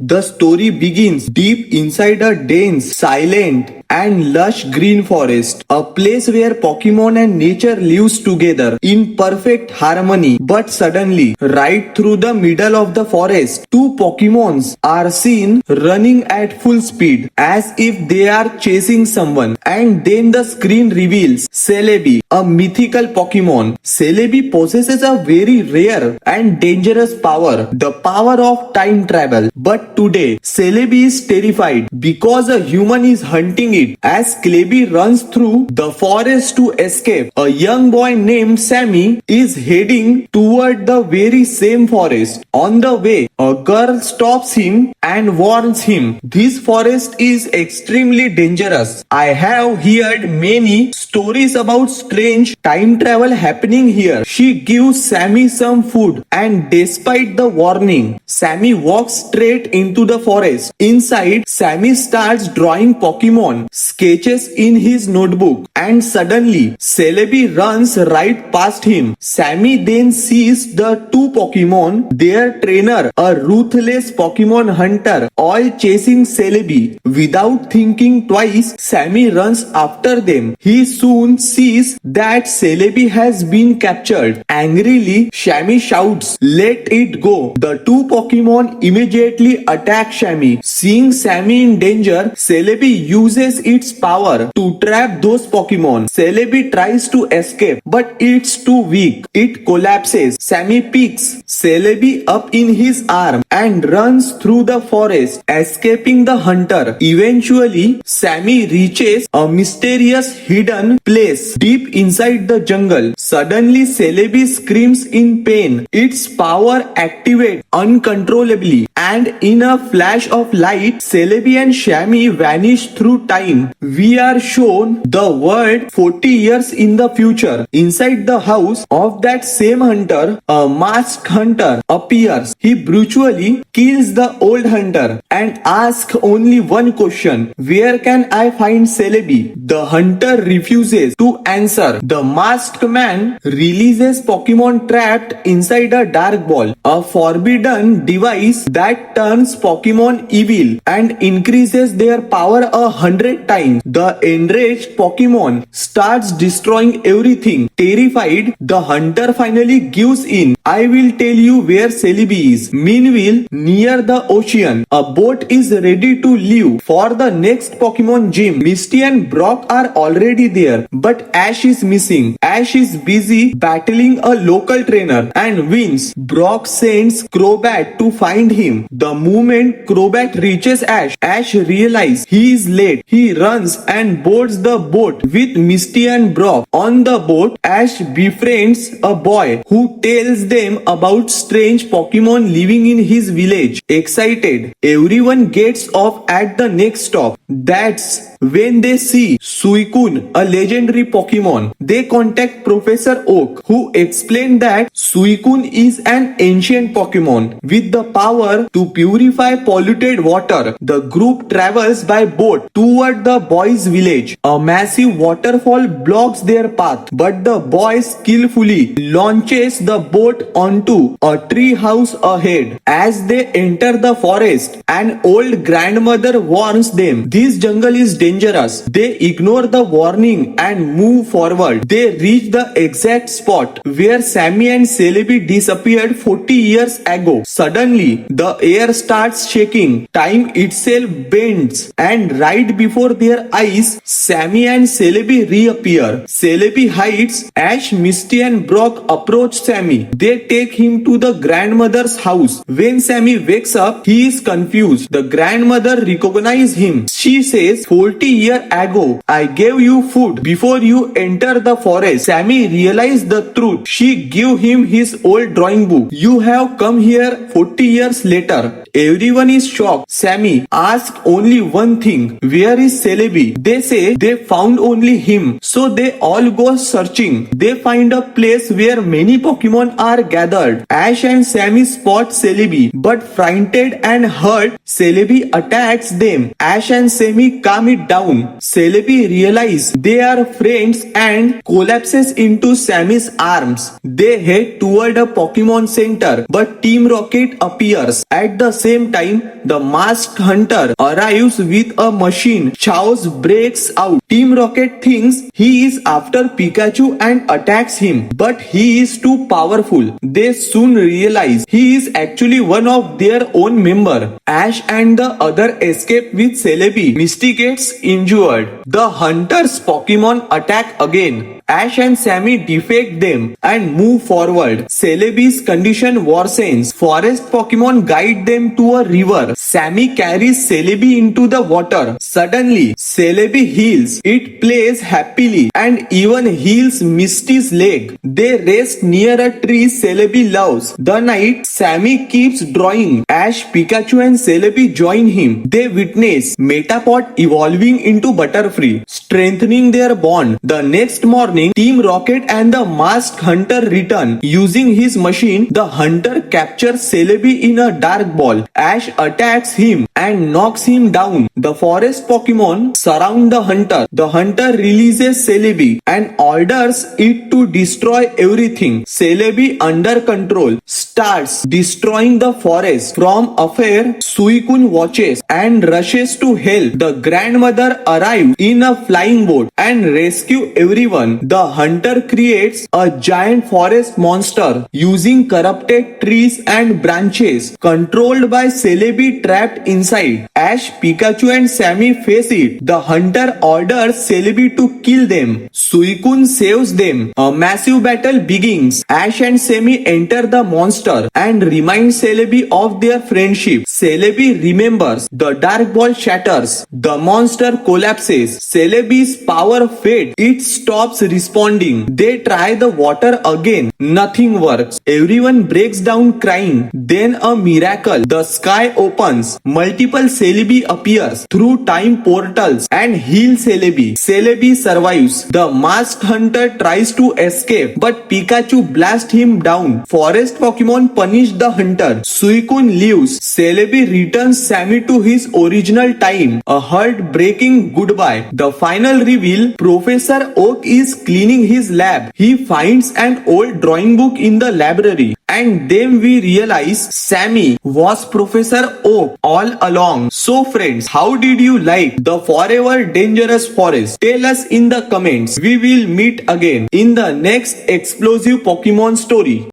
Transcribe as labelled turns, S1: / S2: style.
S1: The story begins deep inside a dense, silent, and lush green forest, a place where Pokemon and nature lives together in perfect harmony. But suddenly, right through the middle of the forest, two Pokemons are seen running at full speed as if they are chasing someone. And then the screen reveals Celebi, a mythical Pokemon. Celebi possesses a very rare and dangerous power, the power of time travel. But today, Celebi is terrified because a human is hunting it. As Celebi runs through the forest to escape, a young boy named Sammy is heading toward the very same forest. On the way, a girl stops him and warns him. This forest is extremely dangerous. I have heard many stories about strange time travel happening here. She gives Sammy some food, and despite the warning, Sammy walks straight into the forest. Inside, Sammy starts drawing Pokemon sketches in his notebook, and suddenly Celebi runs right past him. Sammy then sees the two Pokemon, their trainer, a ruthless Pokemon hunter, all chasing Celebi. Without thinking twice, Sammy runs after them. He soon sees that Celebi has been captured. Angrily, Sammy shouts, "Let it go!" The two Pokemon immediately attack Sammy. Seeing Sammy in danger, Celebi uses its power to trap those Pokemon. Celebi tries to escape, but it's too weak. It collapses. Sammy picks Celebi up in his arm and runs through the forest, escaping the hunter. Eventually, Sammy reaches a mysterious hidden place deep inside the jungle. Suddenly, Celebi screams in pain. Its power activates uncontrollably, and in a flash of light, Celebi and Sammy vanish through time. We are shown the world 40 years in the future. Inside the house of that same hunter, a masked hunter appears. He brutally kills the old hunter and asks only one question: "Where can I find Celebi?" The hunter refuses to answer. The masked man releases Pokemon trapped inside a dark ball, a forbidden device that turns Pokemon evil and increases their power 100 times. The enraged Pokemon starts destroying everything. Terrified, the hunter finally gives in. "I will tell you where Celebi is." Meanwhile, near the ocean, a boat is ready to leave for the next Pokemon gym. Misty and Brock are already there, but Ash is missing. Ash is busy battling a local trainer and wins. Brock sends Crobat to find him. The moment Crobat reaches Ash, Ash realizes he is late. He runs and boards the boat with Misty and Brock. On the boat, Ash befriends a boy who tells them about strange Pokemon living in his village. Excited, everyone gets off at the next stop. That's when they see Suicune, a legendary Pokemon. They contact Professor Oak, who explained that Suicune is an ancient Pokemon with the power to purify polluted water. The group travels by boat toward the boys' village. A massive waterfall blocks their path, but the boy skillfully launches the boat onto a tree house ahead. As they enter the forest, an old grandmother warns them this jungle is dangerous. They ignore the warning and move forward. They reach the exact spot where Sammy and Celebi disappeared 40 years ago. Suddenly, the air starts shaking. Time itself bends, and right before their eyes, Sammy and Celebi reappear. Celebi hides. Ash, Misty, and Brock approach Sammy. They take him to the grandmother's house. When Sammy wakes up, he is confused. The grandmother recognizes him. She says, 40 years ago, I gave you food before you enter the forest. Sammy realized the truth. She gave him his old drawing book. You have come here 40 years later. Everyone is shocked. Sammy asks only one thing: where is Celebi? They say they found only him. So they all go searching. They find a place where many Pokemon are gathered. Ash and Sammy spot Celebi, but frightened and hurt, Celebi attacks them. Ash and Sammy calm it down. Celebi realizes they are friends and collapses into Sammy's arms. They head toward a Pokemon center, but Team Rocket appears. At the same time, the masked hunter arrives with a machine. Chaos breaks out. Team Rocket thinks he is after Pikachu and attacks him, but he is too powerful. They soon realize he is actually one of their own member. Ash and the other escape with Celebi. Misty gets injured. The hunter's Pokemon attack again. Ash and Sammy defeat them and move forward. Celebi's condition worsens. Forest Pokemon guide them to a river. Sammy carries Celebi into the water. Suddenly, Celebi heals. It plays happily and even heals Misty's leg. They rest near a tree Celebi loves. The night, Sammy keeps drawing. Ash, Pikachu and Celebi join him. They witness Metapod evolving into Butterfree, strengthening their bond. The next morning, Team Rocket and the masked hunter return. Using his machine, the hunter captures Celebi in a dark ball. Ash attacks him and knocks him down. The forest Pokemon surround the hunter. The hunter releases Celebi and orders it to destroy everything. Celebi, under control, starts destroying the forest. From afar, Suicune watches and rushes to help. The grandmother arrives in a flying boat and rescue everyone. The hunter creates a giant forest monster using corrupted trees and branches, controlled by Celebi trapped inside. Ash, Pikachu and Sammy face it. The hunter orders Celebi to kill them. Suicune saves them. A massive battle begins. Ash and Sammy enter the monster and remind Celebi of their friendship. Celebi remembers. The dark ball shatters. The monster collapses. Celebi's power fades. It stops responding. They try the water again. Nothing works. Everyone breaks down crying. Then a miracle. The sky opens. Multiple Celebi appears through time portals and heal Celebi. Celebi survives. The masked hunter tries to escape, but Pikachu blasts him down. Forest Pokemon punish the hunter. Suicune leaves. Celebi returns Sammy to his original time. A heartbreaking goodbye. The final reveal, Professor Oak is cleaning his lab. He finds an old drawing book in the library. And then we realize Sammy was Professor Oak all along. So friends, how did you like the Forever Dangerous Forest? Tell us in the comments. We will meet again in the next explosive Pokemon story.